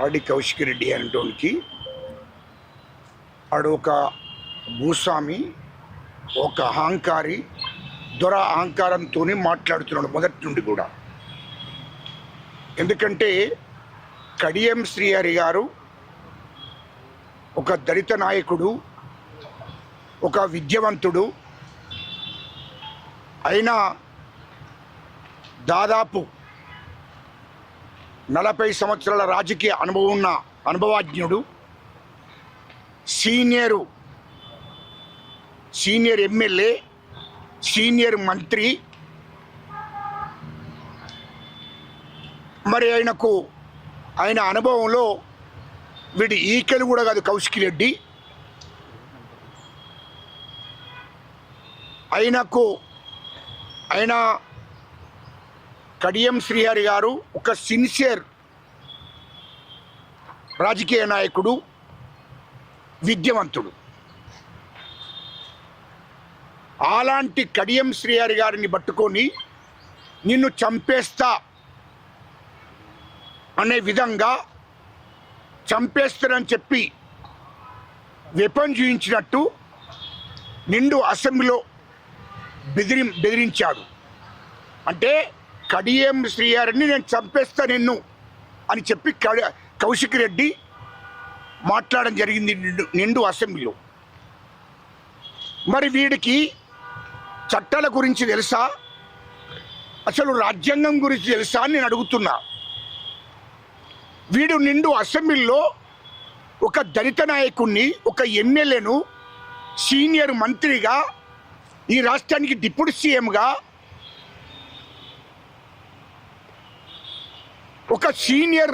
ఆడి కౌశిక్ రెడ్డి అనేటోనికి ఆడు ఒక భూస్వామి, ఒక అహంకారి, దొర అహంకారంతో మాట్లాడుతున్నాడు మొదటి నుండి కూడా. ఎందుకంటే కడియం శ్రీహరి గారు ఒక దళిత నాయకుడు, ఒక విద్యావంతుడు అయినా దాదాపు 40 సంవత్సరాల రాజకీయ అనుభవం ఉన్న అనుభవజ్ఞుడు, సీనియర్ ఎమ్మెల్యే, సీనియర్ మంత్రి. మరి ఆయన అనుభవంలో వీడి ఈకెలు కూడా కాదు కౌశిక్ రెడ్డి. ఆయన కడియం శ్రీహరి గారు ఒక సిన్సియర్ రాజకీయ నాయకుడు, విద్యావంతుడు. అలాంటి కడియం శ్రీహరి గారిని పట్టుకొని నిన్ను చంపేస్తా అనే విధంగా చంపేస్తారని చెప్పి వెపన్ చూయించినట్టు నిండు అసెంబ్లీలో బెదిరించాడు. అంటే కడియం శ్రీహరిని నేను చంపేస్తా నిన్ను అని చెప్పి కౌశిక్ రెడ్డి మాట్లాడడం జరిగింది నిండు అసెంబ్లీలో. మరి వీడికి చట్టాల గురించి తెలుసా, అసలు రాజ్యాంగం గురించి తెలుసా అని నేను అడుగుతున్నా. వీడు నిండు అసెంబ్లీలో ఒక దళిత నాయకుడిని, ఒక ఎమ్మెల్యేను, సీనియర్ మంత్రిగా, ఈ రాష్ట్రానికి డిప్యూటీ సీఎంగా, ఒక సీనియర్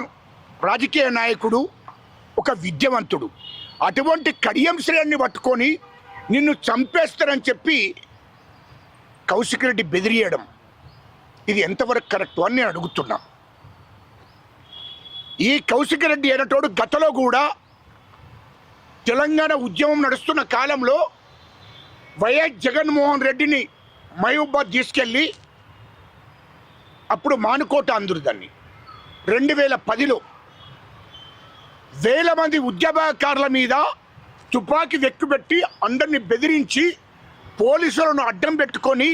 రాజకీయ నాయకుడు, ఒక విద్యావంతుడు, అటువంటి కడియం శ్రేణిని పట్టుకొని నిన్ను చంపేస్తారని చెప్పి కౌశిక్ రెడ్డి బెదిరియడం, ఇది ఎంతవరకు కరెక్ట్ అని నేను అడుగుతున్నా. ఈ కౌశిక్ రెడ్డి అనేటోడు గతంలో కూడా తెలంగాణ ఉద్యమం నడుస్తున్న కాలంలో వైఎస్ జగన్మోహన్ రెడ్డిని మహబూబాబాద్ తీసుకెళ్ళి, అప్పుడు మానుకోట అందరు దాన్ని, 2010లో వేల మంది ఉద్యమకారుల మీద తుపాకీ వెక్కుబెట్టి అందరిని బెదిరించి పోలీసులను అడ్డం పెట్టుకొని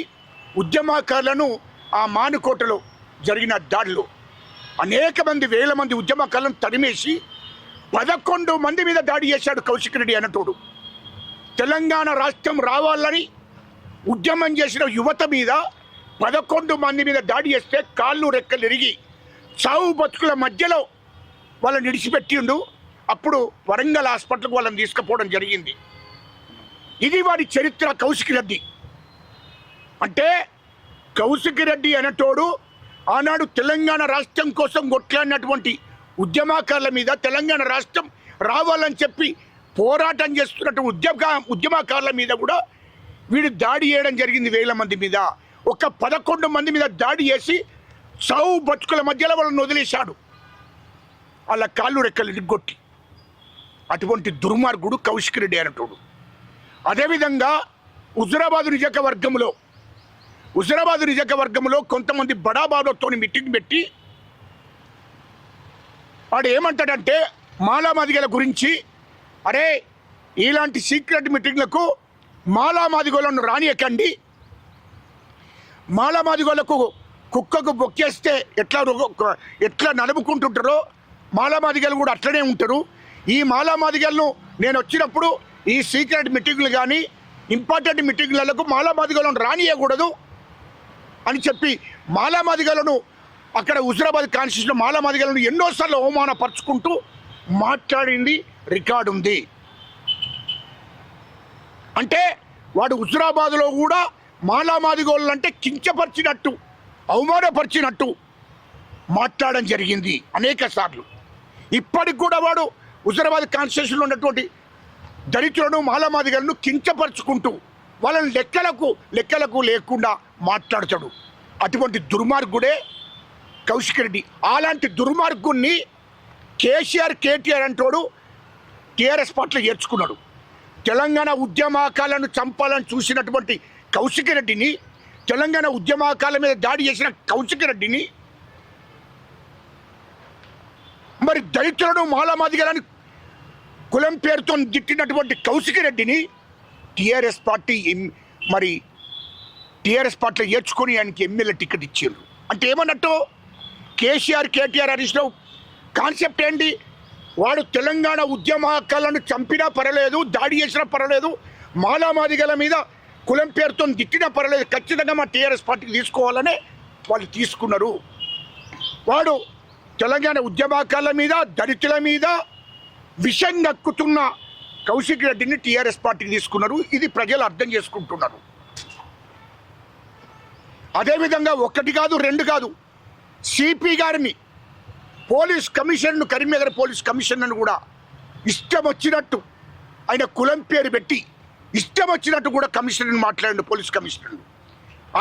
ఉద్యమకారులను ఆ మానుకోటలో జరిగిన దాడిలో అనేక మంది, వేల మంది ఉద్యమకారులను తరిమేసి 11 మంది మీద దాడి చేశాడు కౌశిక్ రెడ్డి అనేటోడు. తెలంగాణ రాష్ట్రం రావాలని ఉద్యమం చేసిన యువత మీద 11 మంది మీద దాడి చేస్తే కాళ్ళు రెక్కలు ఇరిగి చావు బతుకుల మధ్యలో వాళ్ళని విడిచిపెట్టిండు. అప్పుడు వరంగల్ హాస్పిటల్కి వాళ్ళని తీసుకుపోవడం జరిగింది. ఇది వాడి చరిత్ర కౌశిక్ రెడ్డి. అంటే కౌశిక్ రెడ్డి అనేటోడు ఆనాడు తెలంగాణ రాష్ట్రం కోసం కొట్లాడినటువంటి ఉద్యమకారుల మీద, తెలంగాణ రాష్ట్రం రావాలని చెప్పి పోరాటం చేస్తున్నట్టు ఉద్యమకారుల మీద కూడా వీడు దాడి చేయడం జరిగింది. వేల మంది మీద, ఒక 11 మంది మీద దాడి చేసి చావు బతుకుల మధ్యలో వాళ్ళని వదిలేశాడు, వాళ్ళ కాళ్ళు రెక్కలు ఇరుగొట్టి. అటువంటి దుర్మార్గుడు కౌశిక్ రెడ్డి అనేటోడు. అదేవిధంగా హుజురాబాదు నియోజకవర్గంలో కొంతమంది బడాబాబులతో మీటింగ్ పెట్టి వాడు ఏమంటాడంటే మాలామాదిగల గురించి, అరే ఇలాంటి సీక్రెట్ మీటింగ్లకు మాలామాదిగోళ్ళను రానియకండి, మాలామాదిగోళ్ళకు కుక్కకు బొక్కేస్తే ఎట్లా నడుపుకుంటుంటారో మాలామాదిగలు కూడా అట్లనే ఉంటారు. ఈ మాలామాదిగలను నేను వచ్చినప్పుడు ఈ సీక్రెట్ మీటింగ్లు కానీ ఇంపార్టెంట్ మీటింగ్లకు మాలామాదిగలను రానియకూడదు అని చెప్పి మాలామాదిగలను అక్కడ హుజురాబాద్ కాన్స్టిట్యూషన్లో మాలామాదిగలను ఎన్నోసార్లు అవమానపరుచుకుంటూ మాట్లాడింది రికార్డు ఉంది. అంటే వాడు హుజురాబాద్లో కూడా మాలామాదిగోళ్ళు అంటే కించపరిచినట్టు, అవమానపరిచినట్టు మాట్లాడడం జరిగింది అనేక సార్లు. ఇప్పటికి కూడా వాడు హుజురాబాద్ కాన్స్టిట్యూషన్లో ఉన్నటువంటి దళితులను, మాలామాదిగలను కించపరుచుకుంటూ వాళ్ళని లెక్కలకు లేకుండా మాట్లాడతాడు. అటువంటి దుర్మార్గుడే కౌశిక్ రెడ్డి. అలాంటి దుర్మార్గుణ్ణి కేటీఆర్ అంటోడు టీఆర్ఎస్ పార్టీలో చేర్చుకున్నాడు. తెలంగాణ ఉద్యమకాలను చంపాలని చూసినటువంటి కౌశిక్ రెడ్డిని, తెలంగాణ ఉద్యమకాల మీద దాడి చేసిన కౌశిక్ రెడ్డిని మరి దళితులను మాలామాదిగలని కులం పేరుతో తిట్టినటువంటి కౌశిక్ రెడ్డిని టీఆర్ఎస్ పార్టీ మరి టీఆర్ఎస్ పార్టీలో ఏర్చుకొని ఆయనకి ఎమ్మెల్యే టికెట్ ఇచ్చారు. అంటే ఏమన్నట్టు కేసీఆర్ కేటీఆర్ హరీష్ రావు కాన్సెప్ట్ ఏంటి? వాడు తెలంగాణ ఉద్యమకాలను చంపినా పర్వాలేదు, దాడి చేసినా పర్వాలేదు, మాలామాదిగల మీద కులం పేరుతో తిట్టినా పర్వాలేదు, ఖచ్చితంగా మా టీఆర్ఎస్ పార్టీకి తీసుకోవాలనే వాళ్ళు తీసుకున్నారు. వాడు తెలంగాణ ఉద్యమకాల మీద దళితుల మీద విషం నక్కుతున్న కౌశిక్ రెడ్డిని టీఆర్ఎస్ పార్టీకి తీసుకున్నారు. ఇది ప్రజలు అర్థం చేసుకుంటున్నారు. అదేవిధంగా ఒకటి కాదు రెండు కాదు, సిపి గారిని పోలీస్ కమిషనర్ను కరీంనగర్ పోలీస్ కమిషనర్ను కూడా ఇష్టం వచ్చినట్టు ఆయన కులం పేరు పెట్టి ఇష్టం వచ్చినట్టు కూడా కమిషనర్ని మాట్లాడండి పోలీస్ కమిషనర్ను.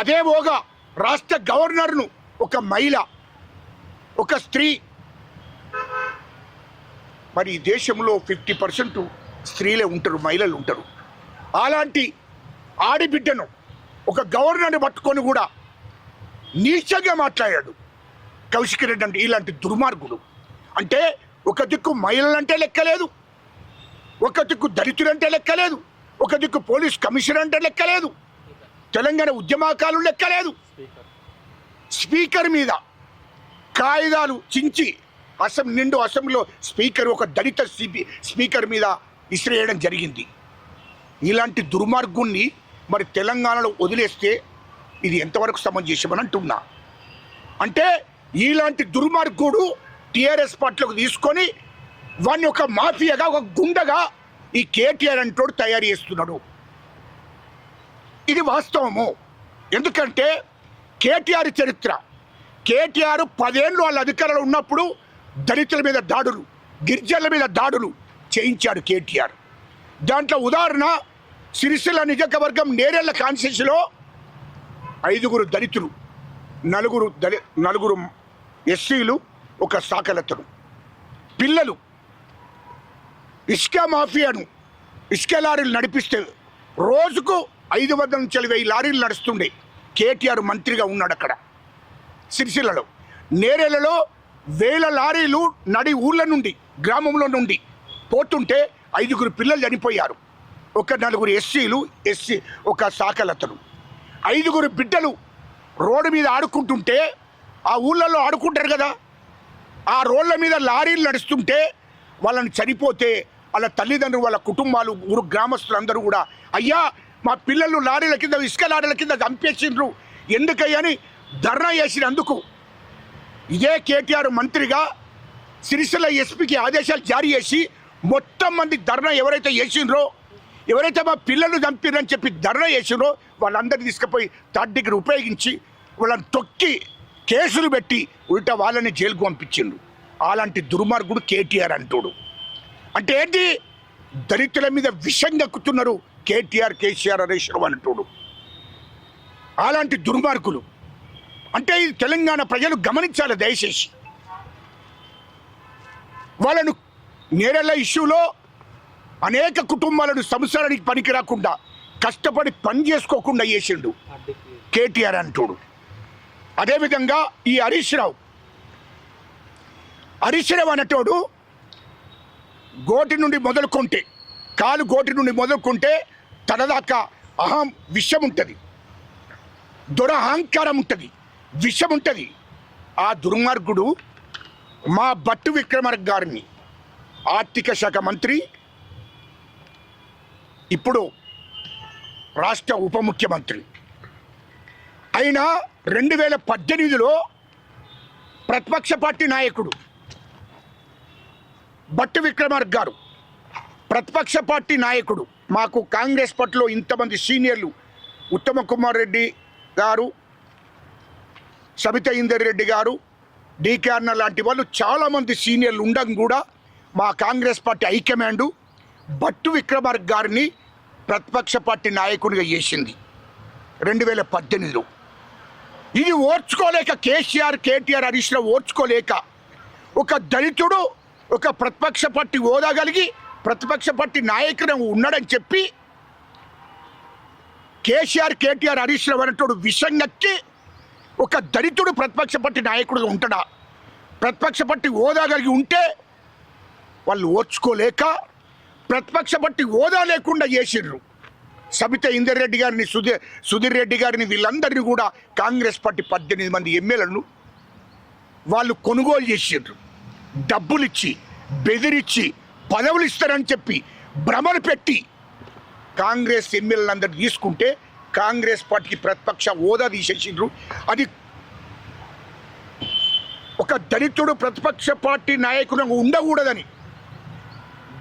అదేమోగా రాష్ట్ర గవర్నర్ను ఒక మహిళ ఒక స్త్రీ, మరి ఈ దేశంలో 50% స్త్రీలే ఉంటారు, మహిళలు ఉంటారు. అలాంటి ఆడిబిడ్డను ఒక గవర్నర్ని పట్టుకొని కూడా నీచంగా మాట్లాడాడు కౌశిక్ రెడ్డి. అంటే ఇలాంటి దుర్మార్గుడు. అంటే ఒక దిక్కు మహిళలంటే లెక్కలేదు, ఒక దిక్కు దళితులంటే లెక్కలేదు, ఒక దిక్కు పోలీస్ కమిషనర్ అంటే లెక్కలేదు, తెలంగాణ ఉద్యమకాలు లెక్కలేదు. స్పీకర్ మీద కాగితాలు చించి అసెంబ్లీలో స్పీకర్ ఒక దళిత స్పీకర్ మీద ఇసిరేయడం జరిగింది. ఇలాంటి దుర్మార్గుణ్ణి మరి తెలంగాణలో వదిలేస్తే ఇది ఎంతవరకు సమంజసమని అంటున్నా. అంటే ఇలాంటి దుర్మార్గుడు టీఆర్ఎస్ పార్టీలోకి తీసుకొని వాడిని ఒక మాఫియాగా ఒక గుండగా ఈ కేటీఆర్ అంటోడు తయారు చేస్తున్నాడు. ఇది వాస్తవము. ఎందుకంటే కేటీఆర్ చరిత్ర, కేటీఆర్ 10 ఏళ్ళు వాళ్ళ అధికారంలో ఉన్నప్పుడు దళితుల మీద దాడులు, గిరిజనుల మీద దాడులు చేయించాడు కేటీఆర్. దాంట్లో ఉదాహరణ సిరిసిల్ల నియోజకవర్గం నేరెళ్ల కాన్స్టిట్యూన్సీలో 5 దళితులు, 4 ఎస్సీలు, ఒక సాకలతను పిల్లలు ఇసుక మాఫియాను ఇసుక లారీలు నడిపిస్తే రోజుకు 500 నుంచి 1000 లారీలు నడుస్తుండే. కేటీఆర్ మంత్రిగా ఉన్నాడు అక్కడ సిరిసిల్లలో. నేరేళ్లలో 1000 లారీలు నడి ఊళ్ళ నుండి గ్రామంలో నుండి పోతుంటే 5 పిల్లలు చనిపోయారు. ఒక 4 ఎస్సీలు, ఒక సాకలతను, 5 బిడ్డలు రోడ్డు మీద ఆడుకుంటుంటే, ఆ ఊళ్ళల్లో ఆడుకుంటారు కదా, ఆ రోడ్ల మీద లారీలు నడుస్తుంటే వాళ్ళని చనిపోతే వాళ్ళ తల్లిదండ్రులు, వాళ్ళ కుటుంబాలు, ఊరు గ్రామస్తులందరూ కూడా అయ్యా మా పిల్లలు లారీల కింద ఇసుక లారీల కింద చంపేసిండ్రు ఎందుకయ్యని ధర్నా చేసినందుకు ఇదే కేటీఆర్ మంత్రిగా సిరిసిల్ల ఎస్పీకి ఆదేశాలు జారీ చేసి మొత్తం మంది ధర్నా ఎవరైతే చేసిండ్రో, ఎవరైతే మా పిల్లలు చంపిరని చెప్పి ధర్నా చేసిండ్రో వాళ్ళందరినీ తీసుకుపోయి 3rd డిగ్రీ ఉపయోగించి వాళ్ళని తొక్కి కేసులు పెట్టి ఉల్టా వాళ్ళని జైలుకు పంపించిండ్రు. అలాంటి దుర్మార్గుడు కేటీఆర్ అంటాడు. అంటే ఏంటి? దళితుల మీద విషం దక్కుతున్నారు కేటీఆర్, కేసీఆర్, హరీష్ రావు అంటాడు. అలాంటి దుర్మార్గులు అంటే ఇది తెలంగాణ ప్రజలు గమనించాలి దయచేసి. వాళ్ళను నేరెళ్ల ఇష్యూలో అనేక కుటుంబాలను సంసారానికి పనికి రాకుండా కష్టపడి పని చేసుకోకుండా చేసిండు కేటీఆర్ అంటాడు. అదేవిధంగా ఈ హరీష్ రావు అనేటోడు గోటి నుండి మొదలుకుంటే, కాలు గోటి నుండి మొదలుకుంటే తనదాకా విషం ఉంటుంది, దురహంకారం ఉంటుంది, విషం ఉంటుంది. ఆ దుర్మార్గుడు మా భట్టి విక్రమార్క గారిని, ఆర్థిక శాఖ మంత్రి, ఇప్పుడు రాష్ట్ర ఉప ముఖ్యమంత్రి అయినా 2018లో ప్రతిపక్ష పార్టీ నాయకుడు భట్టి విక్రమార్క గారు, ప్రతిపక్ష పార్టీ నాయకుడు. మాకు కాంగ్రెస్ పార్టీలో ఇంతమంది సీనియర్లు, ఉత్తమ కుమార్ రెడ్డి గారు, సబితా ఇందర్ రెడ్డి గారు, డికే అన్న లాంటి వాళ్ళు చాలామంది సీనియర్లు ఉండడం కూడా మా కాంగ్రెస్ పార్టీ హైకమాండ్ భట్టి విక్రమార్క గారిని ప్రతిపక్ష పార్టీ నాయకుడిగా చేసింది 2018లో. ఇది ఓర్చుకోలేక కేసీఆర్, కేటీఆర్, హరీష్ రావు ఓర్చుకోలేక ఒక దళితుడు ఒక ప్రతిపక్ష పార్టీ హోదా కలిగి ప్రతిపక్ష పార్టీ నాయకుడు ఉన్నాడని చెప్పి కేసీఆర్, కేటీఆర్, హరీష్ రావు అనేటోడు విషం నక్కి ఒక దళితుడు ప్రతిపక్ష పార్టీ నాయకుడిగా ఉంటాడా? ప్రతిపక్ష పార్టీ హోదా కలిగి ఉంటే వాళ్ళు ఓర్చుకోలేక ప్రతిపక్ష పార్టీ హోదా లేకుండా చేసిండ్రు. సబితా ఇందర్ రెడ్డి గారిని, సుధీర్ రెడ్డి గారిని, వీళ్ళందరినీ కూడా కాంగ్రెస్ పార్టీ 18 మంది ఎమ్మెల్యేలను వాళ్ళు కొనుగోలు చేసిండ్రు. డబ్బులు ఇచ్చి, బెదిరించి, పదవులు ఇస్తారని చెప్పి భ్రమలు పెట్టి కాంగ్రెస్ ఎమ్మెల్యేలందరూ తీసుకుంటే కాంగ్రెస్ పార్టీకి ప్రతిపక్ష హోదా తీసేసిండ్రు. అది ఒక దళితుడు ప్రతిపక్ష పార్టీ నాయకుడు ఉండకూడదని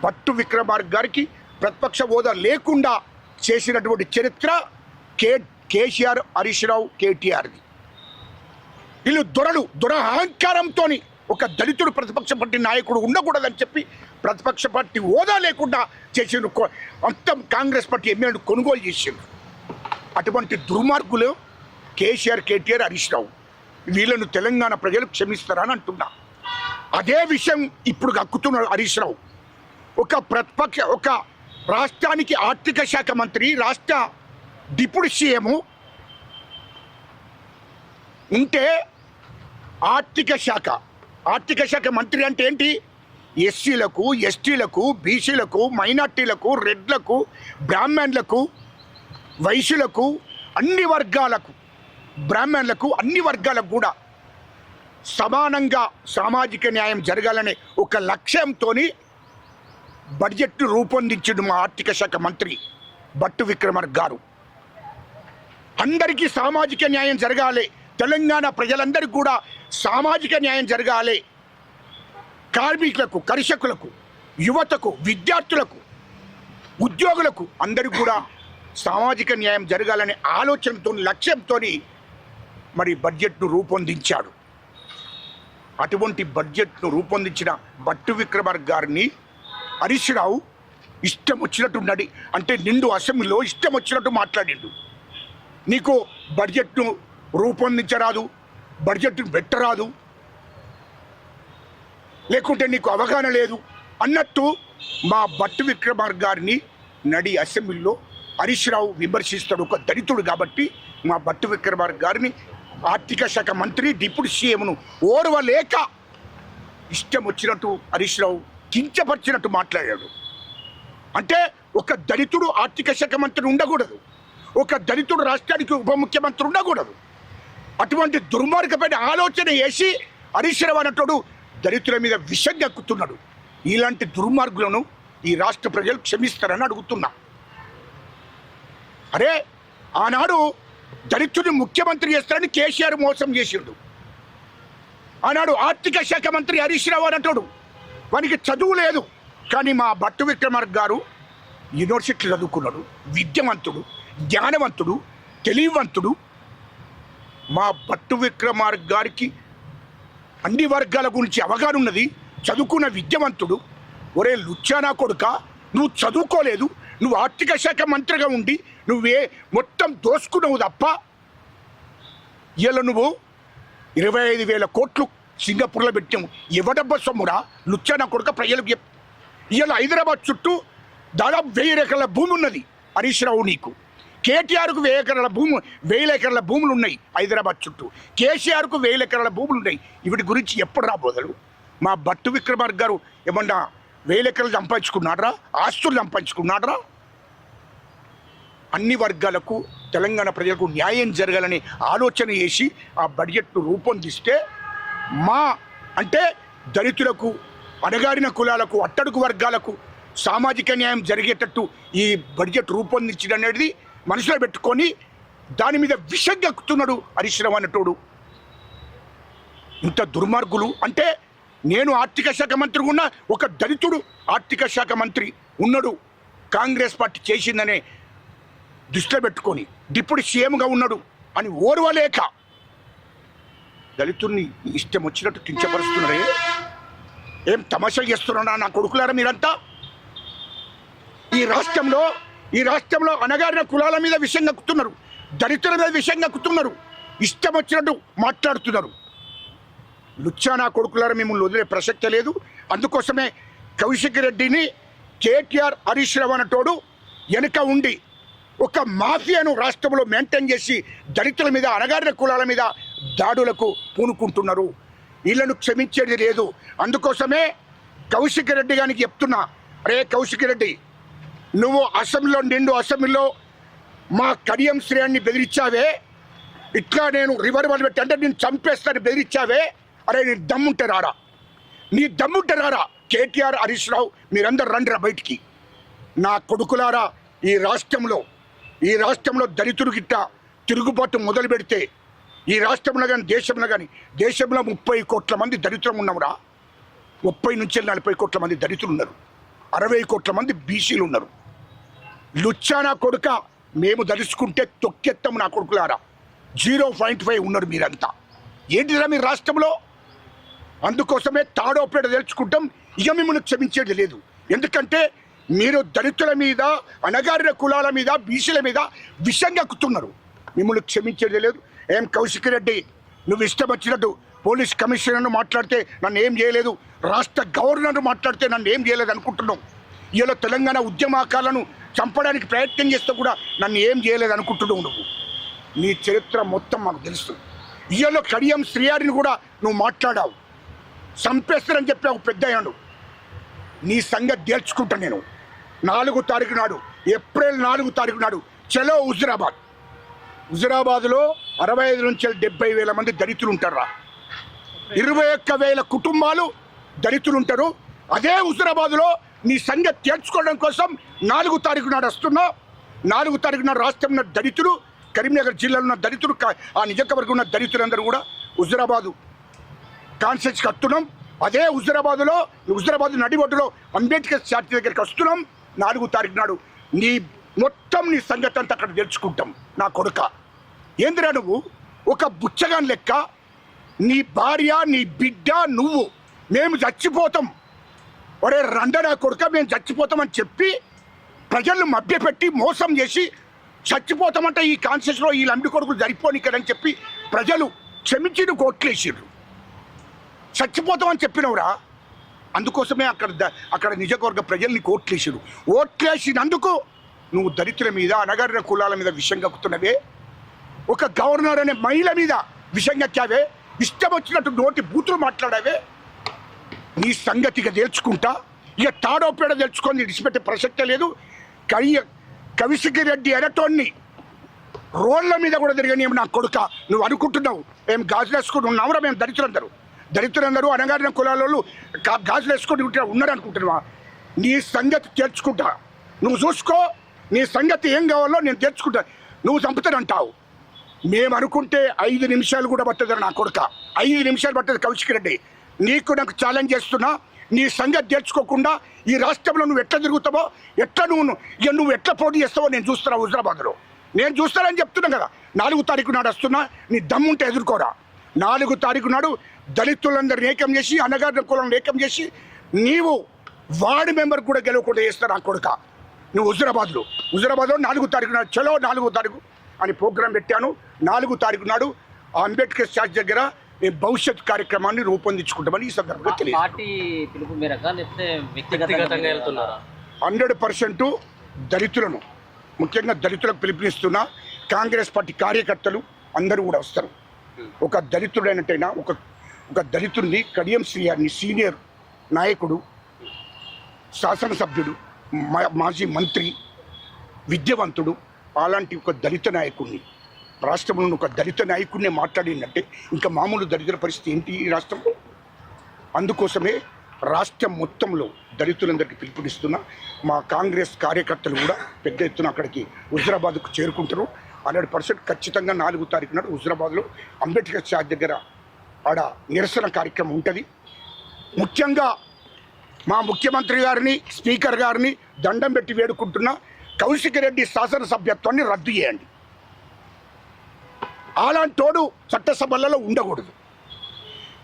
భట్టు విక్రమార్క గారికి ప్రతిపక్ష హోదా లేకుండా చేసినటువంటి చరిత్ర కేసీఆర్, హరీష్ రావు, కేటీఆర్ది. వీళ్ళు దురహంకారంతో ఒక దళితుడు ప్రతిపక్ష పార్టీ నాయకుడు ఉండకూడదని చెప్పి ప్రతిపక్ష పార్టీ హోదా లేకుండా చేసిన మొత్తం కాంగ్రెస్ పార్టీ ఎమ్మెల్యేలు కొనుగోలు చేసిండ్రు. అటువంటి దుర్మార్గులు కేసీఆర్, కేటీఆర్, హరీష్ రావు. వీళ్ళను తెలంగాణ ప్రజలు క్షమిస్తారని అంటున్నా. అదే విషయం ఇప్పుడు హక్కుతున్నాడు హరీష్ రావు. ఒక రాష్ట్రానికి ఆర్థిక శాఖ మంత్రి, రాష్ట్ర డిప్యూటీ సీఎం ఉంటే ఆర్థిక శాఖ మంత్రి అంటే ఏంటి? ఎస్సీలకు, ఎస్టీలకు, బీసీలకు, మైనార్టీలకు, రెడ్లకు, బ్రాహ్మణులకు, వైశ్యులకు, అన్ని వర్గాలకు, బ్రాహ్మణులకు, అన్ని వర్గాలకు కూడా సమానంగా సామాజిక న్యాయం జరగాలనే ఒక లక్ష్యంతో బడ్జెట్ రూపొందించిన మా ఆర్థిక శాఖ మంత్రి భట్టు విక్రమార్క గారు. అందరికీ సామాజిక న్యాయం జరగాలి, తెలంగాణ ప్రజలందరికీ కూడా సామాజిక న్యాయం జరగాలి, కార్మికులకు, కర్షకులకు, యువతకు, విద్యార్థులకు, ఉద్యోగులకు అందరికీ కూడా సామాజిక న్యాయం జరగాలనే ఆలోచనతో, లక్ష్యంతో మరి బడ్జెట్ను రూపొందించాడు. అటువంటి బడ్జెట్ను రూపొందించిన భట్టు విక్రమార్క గారిని హరీష్ రావు ఇష్టం వచ్చినట్టు అంటే నిండు అసెంబ్లీలో ఇష్టం వచ్చినట్టు మాట్లాడిండు. నీకు బడ్జెట్ను రూపొందించరాదు, బడ్జెట్ను పెట్టరాదు, లేకుంటే నీకు అవగాహన లేదు అన్నట్టు మా భట్టు విక్రమార్క గారిని అసెంబ్లీలో హరీష్ రావు విమర్శిస్తాడు. ఒక దళితుడు కాబట్టి మా భట్టు విక్రమార్క గారిని ఆర్థిక శాఖ మంత్రి, డిప్యూటీ సీఎంను ఓర్వలేక ఇష్టం వచ్చినట్టు హరీష్ రావు కించపరిచినట్టు మాట్లాడాడు. అంటే ఒక దళితుడు ఆర్థిక శాఖ మంత్రి ఉండకూడదు, ఒక దళితుడు రాష్ట్రానికి ఉప ముఖ్యమంత్రి ఉండకూడదు. అటువంటి దుర్మార్గమైన ఆలోచన వేసి హరీష్ రావు అన్నట్టు దళితుల మీద విషం గక్కుతున్నాడు. ఇలాంటి దుర్మార్గులను ఈ రాష్ట్ర ప్రజలు క్షమిస్తారని అడుగుతున్నా. అరే, ఆనాడు దళితుడిని ముఖ్యమంత్రి చేస్తారని కేసీఆర్ మోసం చేసిండు. ఆనాడు ఆర్థిక శాఖ మంత్రి హరీష్ రావు అన్నట్టు వానికి చదువు లేదు, కానీ మా భట్టు విక్రమార్క గారు యూనివర్సిటీలో చదువుకున్నాడు, విద్యావంతుడు, జ్ఞానవంతుడు, తెలివివంతుడు. మా భట్టు విక్రమార్క గారికి అన్ని వర్గాల గురించి అవగాహన ఉన్నది, చదువుకున్న విద్యావంతుడు. ఒరే లుచ్చానా కొడుక, నువ్వు చదువుకోలేదు, నువ్వు ఆర్థిక శాఖ మంత్రిగా ఉండి నువ్వే మొత్తం దోసుకున్నావు తప్ప ఇలా నువ్వు 25,000 కోట్లు సింగపూర్లో పెట్టాము. ఎవడబ్బ సొమ్మురా లుచ్చానా కొడుక ప్రజలకు చెప్పు. ఇవాళ హైదరాబాద్ చుట్టూ దాదాపు 1000 ఎకరాల భూమి ఉన్నది హరీష్ రావు నీకు. కేటీఆర్కు 1000 ఎకరాల భూమి, 1000 ఎకరాల భూములు ఉన్నాయి హైదరాబాద్ చుట్టూ. కేసీఆర్కు 1000 ఎకరాల భూములు ఉన్నాయి. వీటి గురించి ఎప్పుడు రాబోదలు? మా భట్టు విక్రమార్క గారు ఏమన్నా 1000 ఎకరాలు సంపాదించుకున్నాడరా, ఆస్తులు సంపాదించుకున్నాడరా? అన్ని వర్గాలకు, తెలంగాణ ప్రజలకు న్యాయం జరగాలని ఆలోచన చేసి ఆ బడ్జెట్ను రూపొందిస్తే అంటే దళితులకు, అణగారిన కులాలకు, అట్టడుగు వర్గాలకు సామాజిక న్యాయం జరిగేటట్టు ఈ బడ్జెట్ రూపొందించడం అనేది మనసులో పెట్టుకొని దాని మీద విషం గక్కుతున్నాడు హరీష్ రావు అన్నటోడు. ఇంత దుర్మార్గులు అంటే నేను ఆర్థిక శాఖ మంత్రి ఉన్నా, ఒక దళితుడు ఆర్థిక శాఖ మంత్రి ఉన్నాడు, కాంగ్రెస్ పార్టీ చేసిందనే దృష్టిలో పెట్టుకొని డిప్యూటీ సీఎంగా ఉన్నాడు అని ఓర్వలేక దళితుడిని ఇష్టం వచ్చినట్టు కించపరుస్తున్నారే. ఏం తమాషా చేస్తున్నారా నా కొడుకులారా మీరంతా? ఈ రాష్ట్రంలో అణగారిన కులాల మీద విషయం కక్కుతున్నారు, దళితుల మీద విషయం కక్కుతున్నారు, ఇష్టం వచ్చినట్టు మాట్లాడుతున్నారు. లుచ్చానా కొడుకులారా మిమ్మల్ని వదిలే ప్రసక్తే లేదు. అందుకోసమే కౌశిక్ రెడ్డిని కేటీఆర్, హరీష్ రావు అన్నటోడు వెనుక ఉండి ఒక మాఫియాను రాష్ట్రంలో మెయింటైన్ చేసి దళితుల మీద, అణగారిన కులాల మీద దాడులకు పూనుకుంటున్నారు. వీళ్ళను క్షమించేది లేదు. అందుకోసమే కౌశిక్ రెడ్డి గారికి చెప్తున్నా, అరే కౌశిక్ రెడ్డి, నువ్వు అసెంబ్లీలో మా కడియం శ్రేయాన్ని బెదిరించావే, ఇట్లా నేను రివర్వల్ పెట్టి అంటే నేను చంపేస్తాను బెదిరించావే, అరే నీ దమ్ముంటే రారా కేటీఆర్, హరీష్ రావు మీరందరూ రండిరా బయటికి. నా కొడుకులారా, ఈ రాష్ట్రంలో దళితుడు గిట్ట తిరుగుబాటు మొదలు పెడితే ఈ రాష్ట్రంలో కానీ దేశంలో 30 కోట్ల మంది దళితులు ఉన్నామురా. 30 నుంచి 40 కోట్ల మంది దళితులు ఉన్నారు, 60 కోట్ల మంది బీసీలు ఉన్నారు. లుచ్చా నా కొడుక, మేము దలుచుకుంటే తొక్కెత్తం నా కొడుకులారా. 0.5 ఉన్నారు మీరంతా. ఏంటిరా మీ రాష్ట్రంలో? అందుకోసమే తాడోపేట తెలుసుకుంటాం. ఇక మిమ్మల్ని క్షమించేది లేదు. ఎందుకంటే మీరు దళితుల మీద, అణగారిన కులాల మీద, బీసీల మీద విషం కక్కుతున్నారు. మిమ్మల్ని క్షమించేది లేదు. ఏం కౌశిక్ రెడ్డి, నువ్వు ఇష్టం వచ్చినట్టు పోలీస్ కమిషనర్ను మాట్లాడితే నన్ను ఏం చేయలేదు, రాష్ట్ర గవర్నర్ను మాట్లాడితే నన్ను ఏం చేయలేదు అనుకుంటున్నావు. ఇలా తెలంగాణ ఉద్యమకాలను చంపడానికి ప్రయత్నం చేస్తే కూడా నన్ను ఏం చేయలేదు అనుకుంటున్నావు. నువ్వు నీ చరిత్ర మొత్తం మాకు తెలుసు. ఇయ్యలో కడియం శ్రీయారిని కూడా నువ్వు మాట్లాడావు, చంపేస్తారని చెప్పావు పెద్ద అయ్యాడు. నీ సంగతి తేల్చుకుంటా నేను. 4వ తారీఖు నాడు, ఏప్రిల్ 4వ తారీఖు నాడు చలో హుజురాబాద్లో 65 నుంచి 70 వేల మంది దళితులు ఉంటారా. 21,000 కుటుంబాలు దళితులు ఉంటారు. అదే హుజురాబాద్లో నీ సంగతి తేల్చుకోవడం కోసం 4వ తారీఖు నాడు వస్తున్నా. 4వ తారీఖు నాడు రాష్ట్రంలో దళితులు, కరీంనగర్ జిల్లాలో ఉన్న దళితులు, ఆ నియోజకవర్గం ఉన్న దళితులందరూ కూడా హుజురాబాదు కాన్స్టిట్యూన్సీకి వస్తున్నాం. అదే హుజురాబాద్ నడిబొడ్డులో అంబేద్కర్ ఛార్జీ దగ్గరికి వస్తున్నాం. 4వ తారీఖు నాడు నీ సంగతి అంతా అక్కడ తెలుసుకుంటాం. నా కొడుక, ఏందిరా నువ్వు ఒక బుచ్చగాన్ లెక్క, నీ భార్య, నీ బిడ్డ, నువ్వు మేము చచ్చిపోతాం, ఒరే రండ నా కొడుక మేము చచ్చిపోతామని చెప్పి ప్రజలను మభ్యపెట్టి మోసం చేసి చచ్చిపోతామంటే ఈ కాన్స్టిట్యూన్సీలో ఈ లంబి కొడుకులు సరిపోనికని చెప్పి ప్రజలు క్షమించి నువ్వు ఓట్లేసిర్రు. చచ్చిపోతామని చెప్పినవురా. అందుకోసమే అక్కడ నిజవర్గ ప్రజల్ని ఓట్లేసినందుకు నువ్వు దళితుల మీద, అణగారిన కులాల మీద విషం కక్కుతున్నవే. ఒక గవర్నర్ అనే మహిళ మీద విషం కక్కావే. ఇష్టం వచ్చినట్టు నోటి బూతులు మాట్లాడావే. నీ సంగతిగా తేల్చుకుంటా. ఇక తాడోపేడ తెలుసుకొని విడిచిపెట్టే ప్రసక్తే లేదు. కౌశిక్ రెడ్డి ఎలటోన్ని రోడ్ల మీద కూడా తిరగని నా కొడుక. నువ్వు అనుకుంటున్నావు మేము గాజులు వేసుకుని ఉన్నావురా, మేము దళితులందరూ అణగారిన కులాలలో గాజులు వేసుకొని ఉన్నారు అనుకుంటున్నావా? నీ సంగతి తేల్చుకుంటా. నువ్వు చూసుకో, నీ సంగతి ఏం కావాలో నేను తెచ్చుకుంటా. నువ్వు చంపుతానంటావు. మేము అనుకుంటే 5 నిమిషాలు కూడా పట్టదు నా కొడుక. 5 నిమిషాలు పట్టదు కౌశిక్ రెడ్డి. నాకు ఛాలెంజ్ చేస్తున్నా. నీ సంగతి తెచ్చుకోకుండా ఈ రాష్ట్రంలో నువ్వు ఎట్లా తిరుగుతావో, నువ్వు ఎట్లా పోటీ చేస్తావో నేను చూస్తున్నా. హుజురాబాద్లో నేను చూస్తానని చెప్తున్నా కదా. 4వ తారీఖు నాడు వస్తున్నా. నీ దమ్ముంటే ఎదుర్కోరా. 4వ తారీఖు నాడు దళితులందరినీ ఏకం చేసి, అన్నగారిన కులను ఏకం చేసి, నీవు వార్డు మెంబర్ కూడా గెలవకుండా చేస్తా నా కొడుక. నువ్వు హుజురాబాద్లో 4వ తారీఖు నాడు చలో 4వ తారీఖు అని ప్రోగ్రాం పెట్టాను. 4వ తారీఖు నాడు ఆ అంబేద్కర్ ఛార్జ్ దగ్గర మేము భవిష్యత్ కార్యక్రమాన్ని రూపొందించుకుంటామని ఈ సందర్భంగా తెలియదు. 100% దళితులను, ముఖ్యంగా దళితులకు పిలుపునిస్తున్నా. కాంగ్రెస్ పార్టీ కార్యకర్తలు అందరూ కూడా వస్తారు. ఒక దళితుడైనట్టయినా ఒక దళితుడిని, కడియం శ్రీయారిని, సీనియర్ నాయకుడు, శాసనసభ్యుడు, మాజీ మంత్రి, విద్యావంతుడు, అలాంటి ఒక దళిత నాయకుడిని, రాష్ట్రంలో ఒక దళిత నాయకుడిని మాట్లాడిందంటే ఇంకా మామూలు దళితుల పరిస్థితి ఏంటి ఈ రాష్ట్రంలో? అందుకోసమే రాష్ట్రం మొత్తంలో దళితులందరికీ పిలుపునిస్తున్నా. మా కాంగ్రెస్ కార్యకర్తలు కూడా పెద్ద ఎత్తున అక్కడికి హుజురాబాద్కు చేరుకుంటారు. 100% ఖచ్చితంగా 4వ తారీఖు నాడు హుజురాబాద్లో అంబేద్కర్ ఛార్జ్ దగ్గర ఆడ నిరసన కార్యక్రమం ఉంటుంది. ముఖ్యంగా మా ముఖ్యమంత్రి గారిని, స్పీకర్ గారిని దండం పెట్టి వేడుకుంటున్నా, కౌశిక్ రెడ్డి శాసనసభ్యత్వాన్ని రద్దు చేయండి. అలాంటోడు చట్టసభలలో ఉండకూడదు.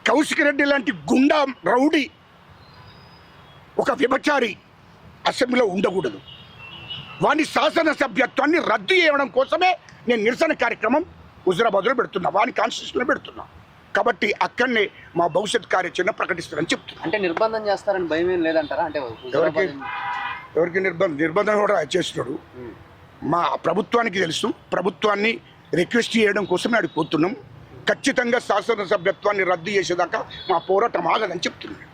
కౌశిక్ రెడ్డి లాంటి గుండా, రౌడీ, ఒక వ్యభిచారి అసెంబ్లీలో ఉండకూడదు. వాని శాసనసభ్యత్వాన్ని రద్దు చేయడం కోసమే నేను నిరసన కార్యక్రమం హుజురాబాద్లో పెడుతున్నా, వాని కాన్స్టిట్యూషన్లో పెడుతున్నా. కాబట్టి అక్కడనే మా భవిష్యత్ కార్యాచరణ ప్రకటిస్తారని చెప్తున్నా. అంటే నిర్బంధం చేస్తారని భయం ఏం లేదంటారా? అంటే ఎవరికి నిర్బంధం కూడా చేస్తున్నాడు. మా ప్రభుత్వానికి తెలుసు. ప్రభుత్వాన్ని రిక్వెస్ట్ చేయడం కోసమే అడిగి పోతున్నాం. ఖచ్చితంగా శాసనసభ్యత్వాన్ని రద్దు చేసేదాకా మా పోరాటం ఆగదని చెప్తున్నాను.